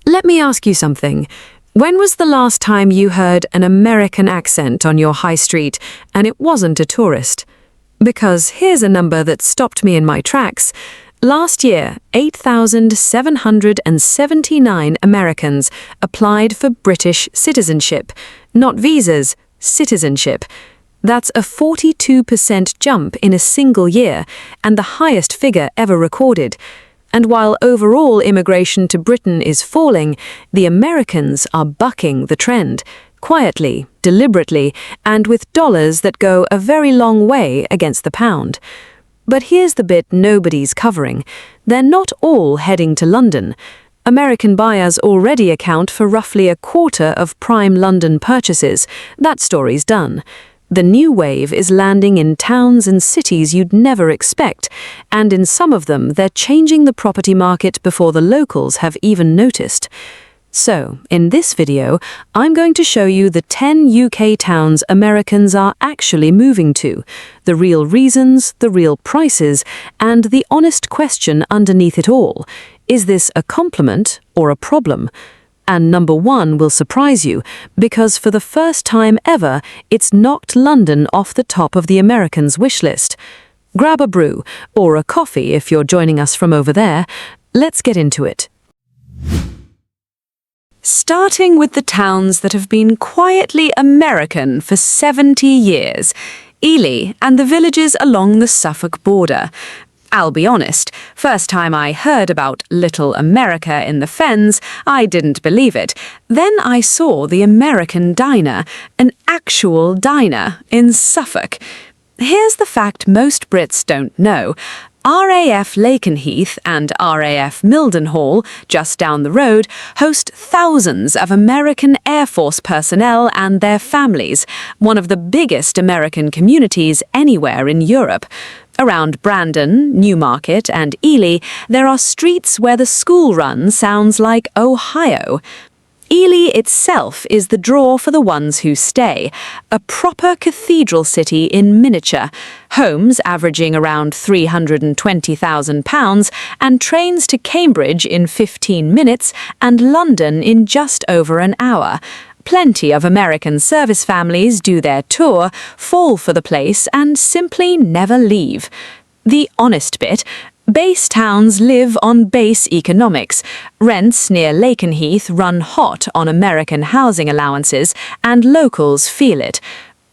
Let me ask you something. When was the last time you heard an American accent on your high street and it wasn't a tourist? Because here's a number that stopped me in my tracks. Last year, 8,779 Americans applied for British citizenship. Not visas, citizenship. That's a 42% jump in a single year and the highest figure ever recorded. And while overall immigration to Britain is falling, the Americans are bucking the trend, quietly, deliberately, and with dollars that go a very long way against the pound. But here's the bit nobody's covering. They're not all heading to London. American buyers already account for roughly a quarter of prime London purchases. That story's done. The new wave is landing in towns and cities you'd never expect, and in some of them they're changing the property market before the locals have even noticed. So, in this video, I'm going to show you the 10 UK towns Americans are actually moving to, the real reasons, the real prices, and the honest question underneath it all. Is this a compliment or a problem? And number one will surprise you, because for the first time ever, it's knocked London off the top of the Americans' wish list. Grab a brew, or a coffee if you're joining us from over there. Let's get into it. Starting with the towns that have been quietly American for 70 years, Ely and the villages along the Suffolk border. I'll be honest, first time I heard about Little America in the Fens, I didn't believe it. Then I saw the American diner, an actual diner in Suffolk. Here's the fact most Brits don't know. RAF Lakenheath and RAF Mildenhall, just down the road, host thousands of American Air Force personnel and their families, one of the biggest American communities anywhere in Europe. Around Brandon, Newmarket and Ely, there are streets where the school run sounds like Ohio. Ely itself is the draw for the ones who stay, a proper cathedral city in miniature, homes averaging around £320,000 and trains to Cambridge in 15 minutes and London in just over an hour. Plenty of American service families do their tour, fall for the place and simply never leave. The honest bit, base towns live on base economics. Rents near Lakenheath run hot on American housing allowances and locals feel it.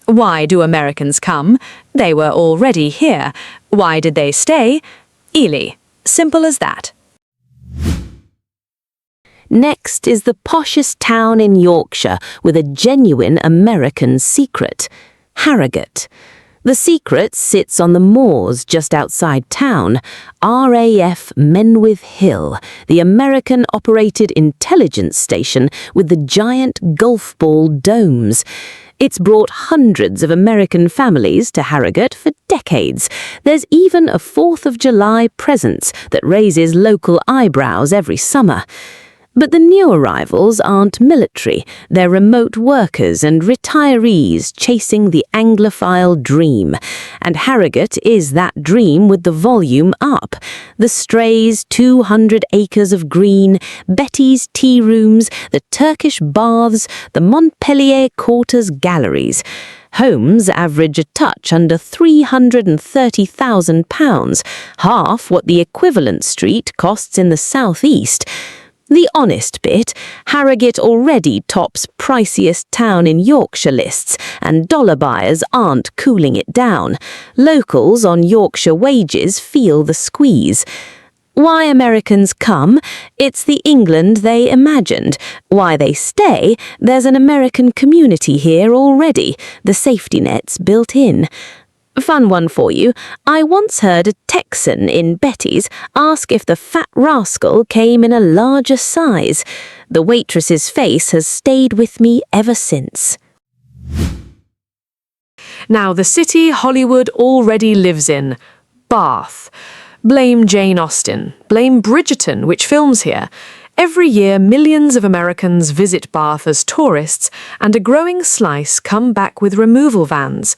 Why do Americans come? They were already here. Why did they stay? Ely. Simple as that. Next is the poshest town in Yorkshire with a genuine American secret, Harrogate. The secret sits on the moors just outside town, RAF Menwith Hill, the American-operated intelligence station with the giant golf ball domes. It's brought hundreds of American families to Harrogate for decades. There's even a 4th of July presence that raises local eyebrows every summer. But the new arrivals aren't military, they're remote workers and retirees chasing the Anglophile dream. And Harrogate is that dream with the volume up. The Strays' 200 acres of green, Betty's tea rooms, the Turkish baths, the Montpellier Quarters galleries. Homes average a touch under £330,000, half what the equivalent street costs in the southeast. The honest bit, Harrogate already tops priciest town in Yorkshire lists, and dollar buyers aren't cooling it down. Locals on Yorkshire wages feel the squeeze. Why Americans come? It's the England they imagined. Why they stay? There's an American community here already, the safety net's built in. Fun one for you. I once heard a Texan in Betty's ask if the fat rascal came in a larger size. The waitress's face has stayed with me ever since. Now the city Hollywood already lives in, Bath. Blame Jane Austen, blame Bridgerton, which films here. Every year, millions of Americans visit Bath as tourists, and a growing slice come back with removal vans.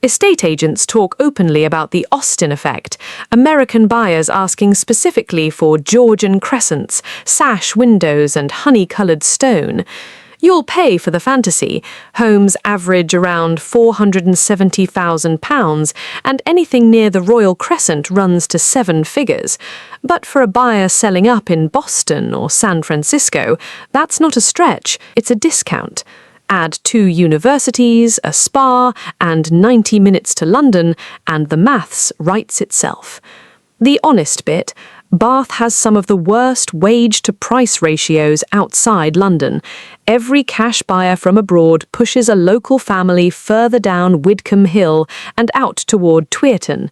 Estate agents talk openly about the Austin effect, American buyers asking specifically for Georgian crescents, sash windows and honey-coloured stone. You'll pay for the fantasy. Homes average around £470,000 and anything near the Royal Crescent runs to 7 figures. But for a buyer selling up in Boston or San Francisco, that's not a stretch, it's a discount. Add 2 universities, a spa, and 90 minutes to London, and the maths writes itself. The honest bit, Bath has some of the worst wage-to-price ratios outside London. Every cash buyer from abroad pushes a local family further down Widcombe Hill and out toward Twearton.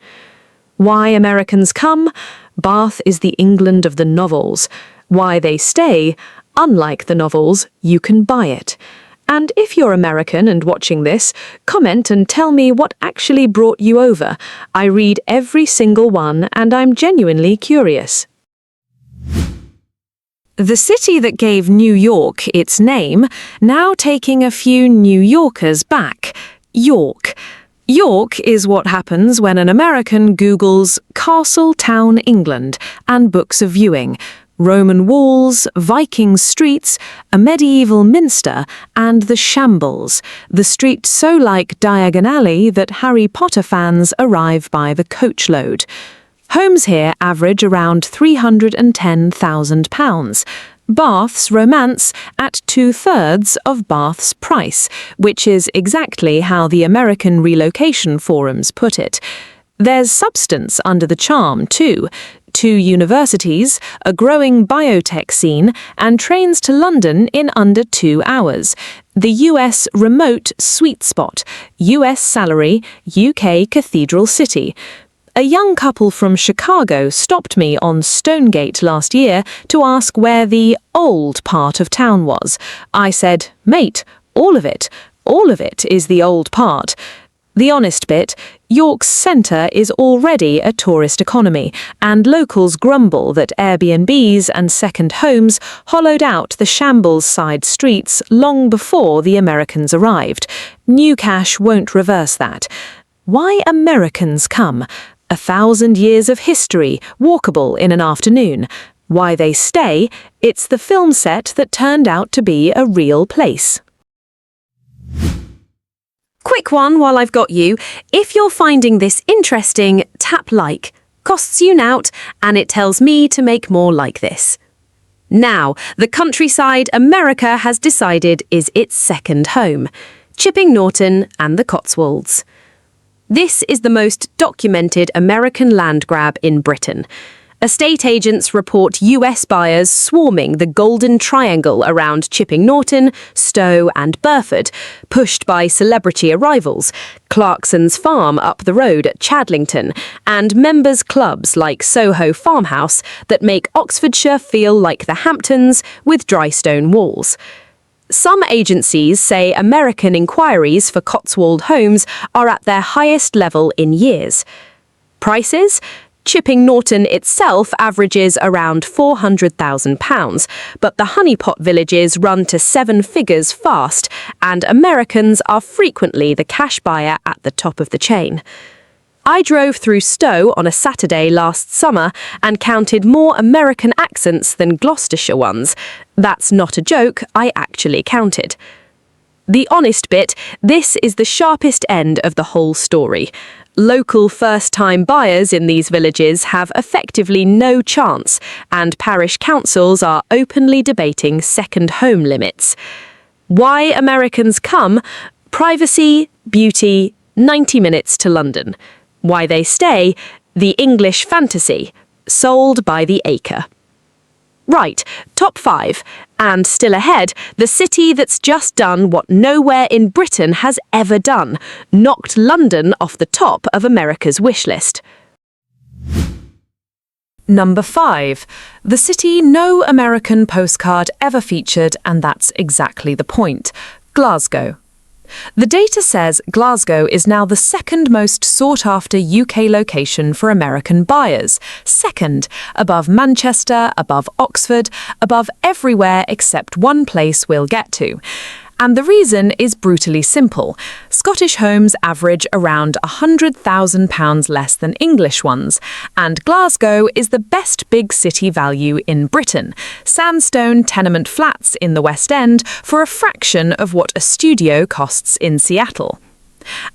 Why Americans come? Bath is the England of the novels. Why they stay? Unlike the novels, you can buy it. And if you're American and watching this, comment and tell me what actually brought you over. I read every single one and I'm genuinely curious. The city that gave New York its name, now taking a few New Yorkers back. York. York is what happens when an American Googles Castle Town, England and books a viewing. Roman walls, Viking streets, a medieval minster, and the Shambles, the street so like Diagon Alley that Harry Potter fans arrive by the coachload. Homes here average around £310,000. Bath's romance at 2/3 of Bath's price, which is exactly how the American relocation forums put it. There's substance under the charm, too. 2 universities, a growing biotech scene, and trains to London in under 2 hours. The US remote sweet spot, US salary, UK cathedral city. A young couple from Chicago stopped me on Stonegate last year to ask where the old part of town was. I said, "Mate, all of it. All of it is the old part." The honest bit, York's centre is already a tourist economy, and locals grumble that Airbnbs and second homes hollowed out the Shambles side streets long before the Americans arrived. New cash won't reverse that. Why Americans come? 1,000 years of history, walkable in an afternoon. Why they stay? It's the film set that turned out to be a real place. Quick one while I've got you. If you're finding this interesting, tap like. Costs you nout, and it tells me to make more like this. Now, the countryside America has decided is its second home. Chipping Norton and the Cotswolds. This is the most documented American land grab in Britain. Estate agents report US buyers swarming the Golden Triangle around Chipping Norton, Stowe and Burford, pushed by celebrity arrivals, Clarkson's farm up the road at Chadlington, and members' clubs like Soho Farmhouse that make Oxfordshire feel like the Hamptons with dry stone walls. Some agencies say American inquiries for Cotswold homes are at their highest level in years. Prices? Chipping Norton itself averages around £400,000, but the honeypot villages run to 7 figures fast, and Americans are frequently the cash buyer at the top of the chain. I drove through Stowe on a Saturday last summer and counted more American accents than Gloucestershire ones. That's not a joke, I actually counted. The honest bit, this is the sharpest end of the whole story. Local first-time buyers in these villages have effectively no chance, and parish councils are openly debating second home limits. Why Americans come? Privacy, beauty, 90 minutes to London. Why they stay? The English fantasy, sold by the acre. Right, top 5. And still ahead, the city that's just done what nowhere in Britain has ever done, knocked London off the top of America's wish list. Number 5. The city no American postcard ever featured, and that's exactly the point. Glasgow. The data says Glasgow is now the second most sought-after UK location for American buyers. Second, above Manchester, above Oxford, above everywhere except one place we'll get to. And the reason is brutally simple. Scottish homes average around £100,000 less than English ones, and Glasgow is the best big city value in Britain. Sandstone tenement flats in the West End for a fraction of what a studio costs in Seattle.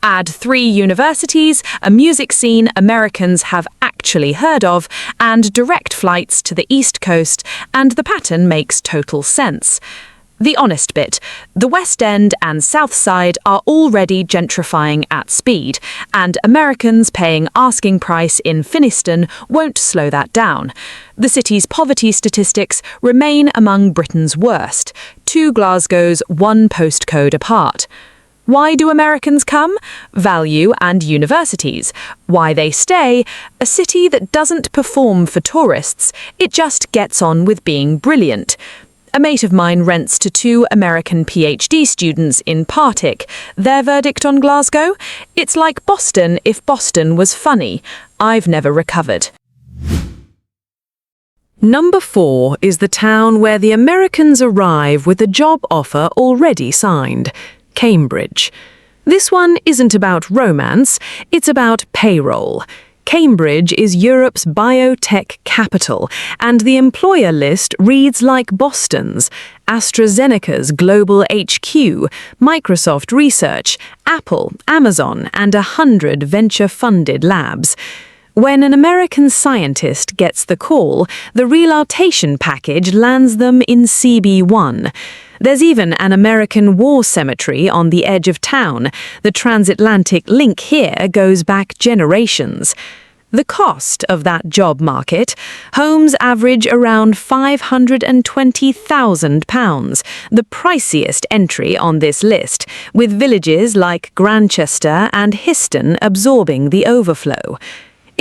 Add 3 universities, a music scene Americans have actually heard of, and direct flights to the East Coast, and the pattern makes total sense. The honest bit, the West End and South Side are already gentrifying at speed, and Americans paying asking price in Finiston won't slow that down. The city's poverty statistics remain among Britain's worst, 2 Glasgows, 1 postcode apart. Why do Americans come? Value and universities. Why they stay? A city that doesn't perform for tourists, it just gets on with being brilliant. A mate of mine rents to 2 American PhD students in Partick. Their verdict on Glasgow? It's like Boston if Boston was funny. I've never recovered. Number 4 is the town where the Americans arrive with a job offer already signed. Cambridge. This one isn't about romance, it's about payroll. Cambridge is Europe's biotech capital, and the employer list reads like Boston's: AstraZeneca's global HQ, Microsoft Research, Apple, Amazon, and 100 venture-funded labs. When an American scientist gets the call, the relocating package lands them in CB1. There's even an American war cemetery on the edge of town. The transatlantic link here goes back generations. The cost of that job market: homes average around £520,000, the priciest entry on this list, with villages like Grantchester and Histon absorbing the overflow.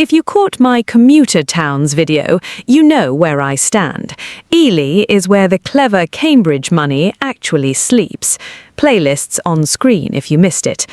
If you caught my commuter towns video, you know where I stand. Ely is where the clever Cambridge money actually sleeps. Playlists on screen if you missed it.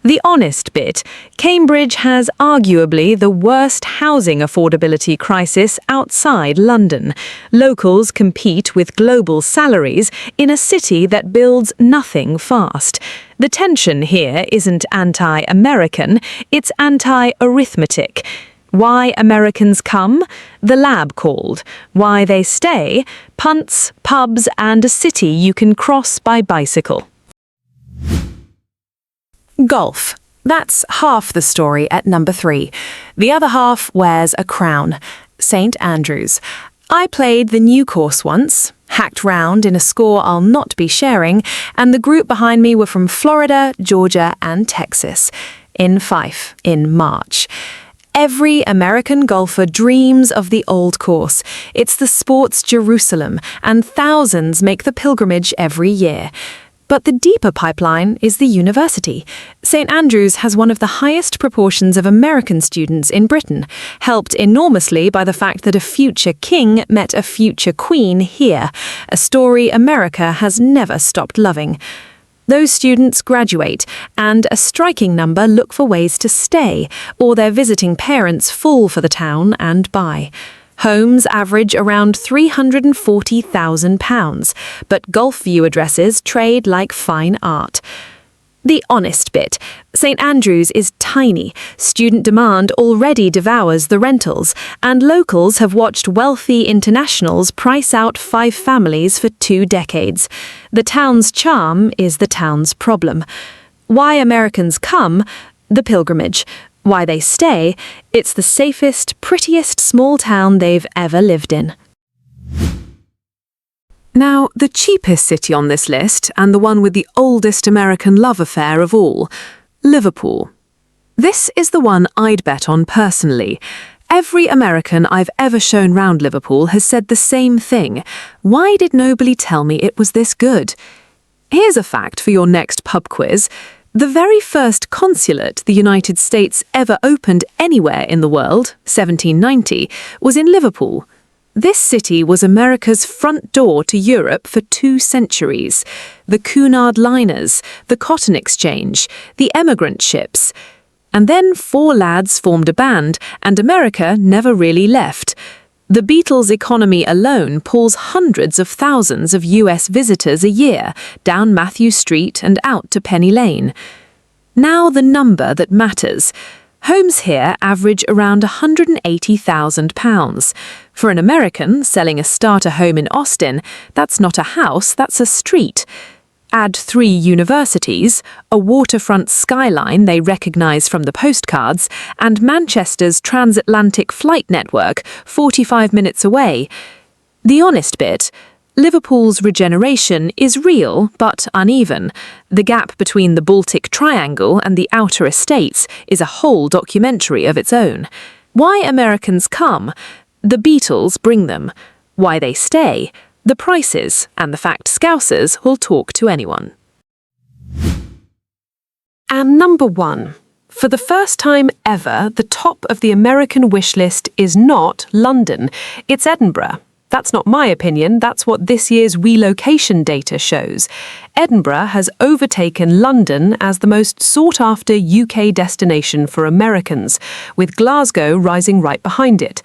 The honest bit, Cambridge has arguably the worst housing affordability crisis outside London. Locals compete with global salaries in a city that builds nothing fast. The tension here isn't anti-American, it's anti-arithmetic. Why Americans come? The lab called. Why they stay? Punts, pubs, and a city you can cross by bicycle. Golf. That's half the story at number 3. The other half wears a crown. St Andrews. I played the new course once, hacked round in a score I'll not be sharing, and the group behind me were from Florida, Georgia, and Texas, in Fife, in March. Every American golfer dreams of the old course. It's the sport's Jerusalem, and thousands make the pilgrimage every year. But the deeper pipeline is the university. St Andrews has one of the highest proportions of American students in Britain, helped enormously by the fact that a future king met a future queen here, a story America has never stopped loving. Those students graduate, and a striking number look for ways to stay, or their visiting parents fall for the town and buy. Homes average around £340,000, but golf view addresses trade like fine art. The honest bit, St Andrews is tiny, student demand already devours the rentals, and locals have watched wealthy internationals price out 5 families for 2 decades. The town's charm is the town's problem. Why Americans come? The pilgrimage. Why they stay? It's the safest, prettiest small town they've ever lived in. Now, the cheapest city on this list, and the one with the oldest American love affair of all, Liverpool. This is the one I'd bet on personally. Every American I've ever shown round Liverpool has said the same thing. Why did nobody tell me it was this good? Here's a fact for your next pub quiz. The very first consulate the United States ever opened anywhere in the world, 1790, was in Liverpool. This city was America's front door to Europe for 2 centuries. The Cunard liners, the Cotton Exchange, the emigrant ships. And then 4 lads formed a band, and America never really left. The Beatles' economy alone pulls hundreds of thousands of US visitors a year down Matthew Street and out to Penny Lane. Now the number that matters. Homes here average around £180,000. For an American selling a starter home in Austin, that's not a house, that's a street. Add 3 universities, a waterfront skyline they recognise from the postcards, and Manchester's transatlantic flight network 45 minutes away. The honest bit, Liverpool's regeneration is real but uneven. The gap between the Baltic Triangle and the outer estates is a whole documentary of its own. Why Americans come? The Beatles bring them. Why they stay? The prices and the fact Scousers will talk to anyone. And number 1. For the first time ever, the top of the American wish list is not London, it's Edinburgh. That's not my opinion, that's what this year's relocation data shows. Edinburgh has overtaken London as the most sought-after UK destination for Americans, with Glasgow rising right behind it.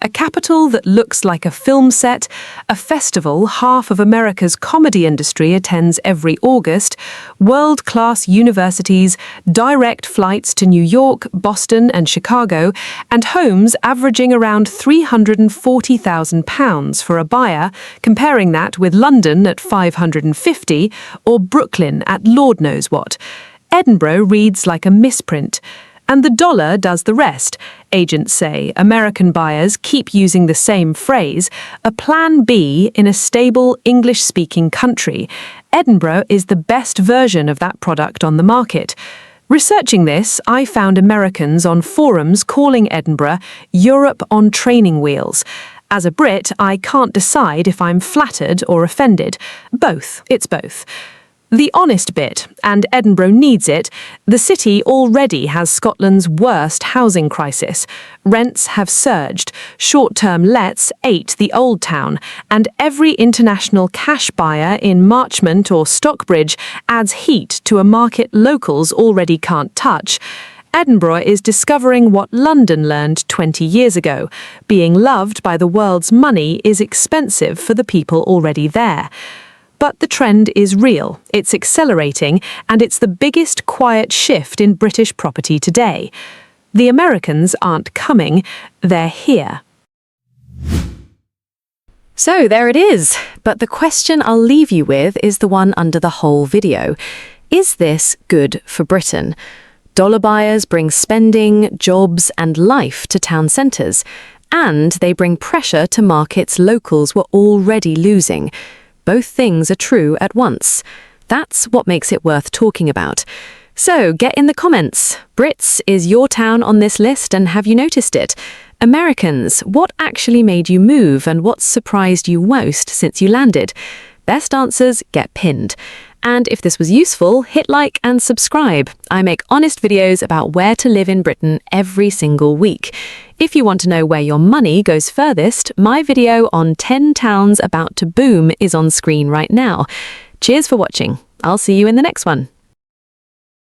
A capital that looks like a film set, a festival half of America's comedy industry attends every August, world-class universities, direct flights to New York, Boston and Chicago, and homes averaging around £340,000 for a buyer, comparing that with London at $550 or Brooklyn at Lord knows what. Edinburgh reads like a misprint. And the dollar does the rest. Agents say American buyers keep using the same phrase, a plan B in a stable English-speaking country. Edinburgh is the best version of that product on the market. Researching this, I found Americans on forums calling Edinburgh Europe on training wheels. As a Brit, I can't decide if I'm flattered or offended. Both. It's both. The honest bit, and Edinburgh needs it, the city already has Scotland's worst housing crisis. Rents have surged, short-term lets ate the old town, and every international cash buyer in Marchmont or Stockbridge adds heat to a market locals already can't touch. Edinburgh is discovering what London learned 20 years ago. Being loved by the world's money is expensive for the people already there. But the trend is real, it's accelerating, and it's the biggest quiet shift in British property today. The Americans aren't coming, they're here. So there it is. But the question I'll leave you with is the one under the whole video. Is this good for Britain? Dollar buyers bring spending, jobs, and life to town centres, and they bring pressure to markets locals were already losing. Both things are true at once. That's what makes it worth talking about. So get in the comments. Brits, is your town on this list and have you noticed it? Americans, what actually made you move and what surprised you most since you landed? Best answers get pinned. And if this was useful, hit like and subscribe. I make honest videos about where to live in Britain every single week. If you want to know where your money goes furthest, my video on 10 towns about to boom is on screen right now. Cheers for watching. I'll see you in the next one.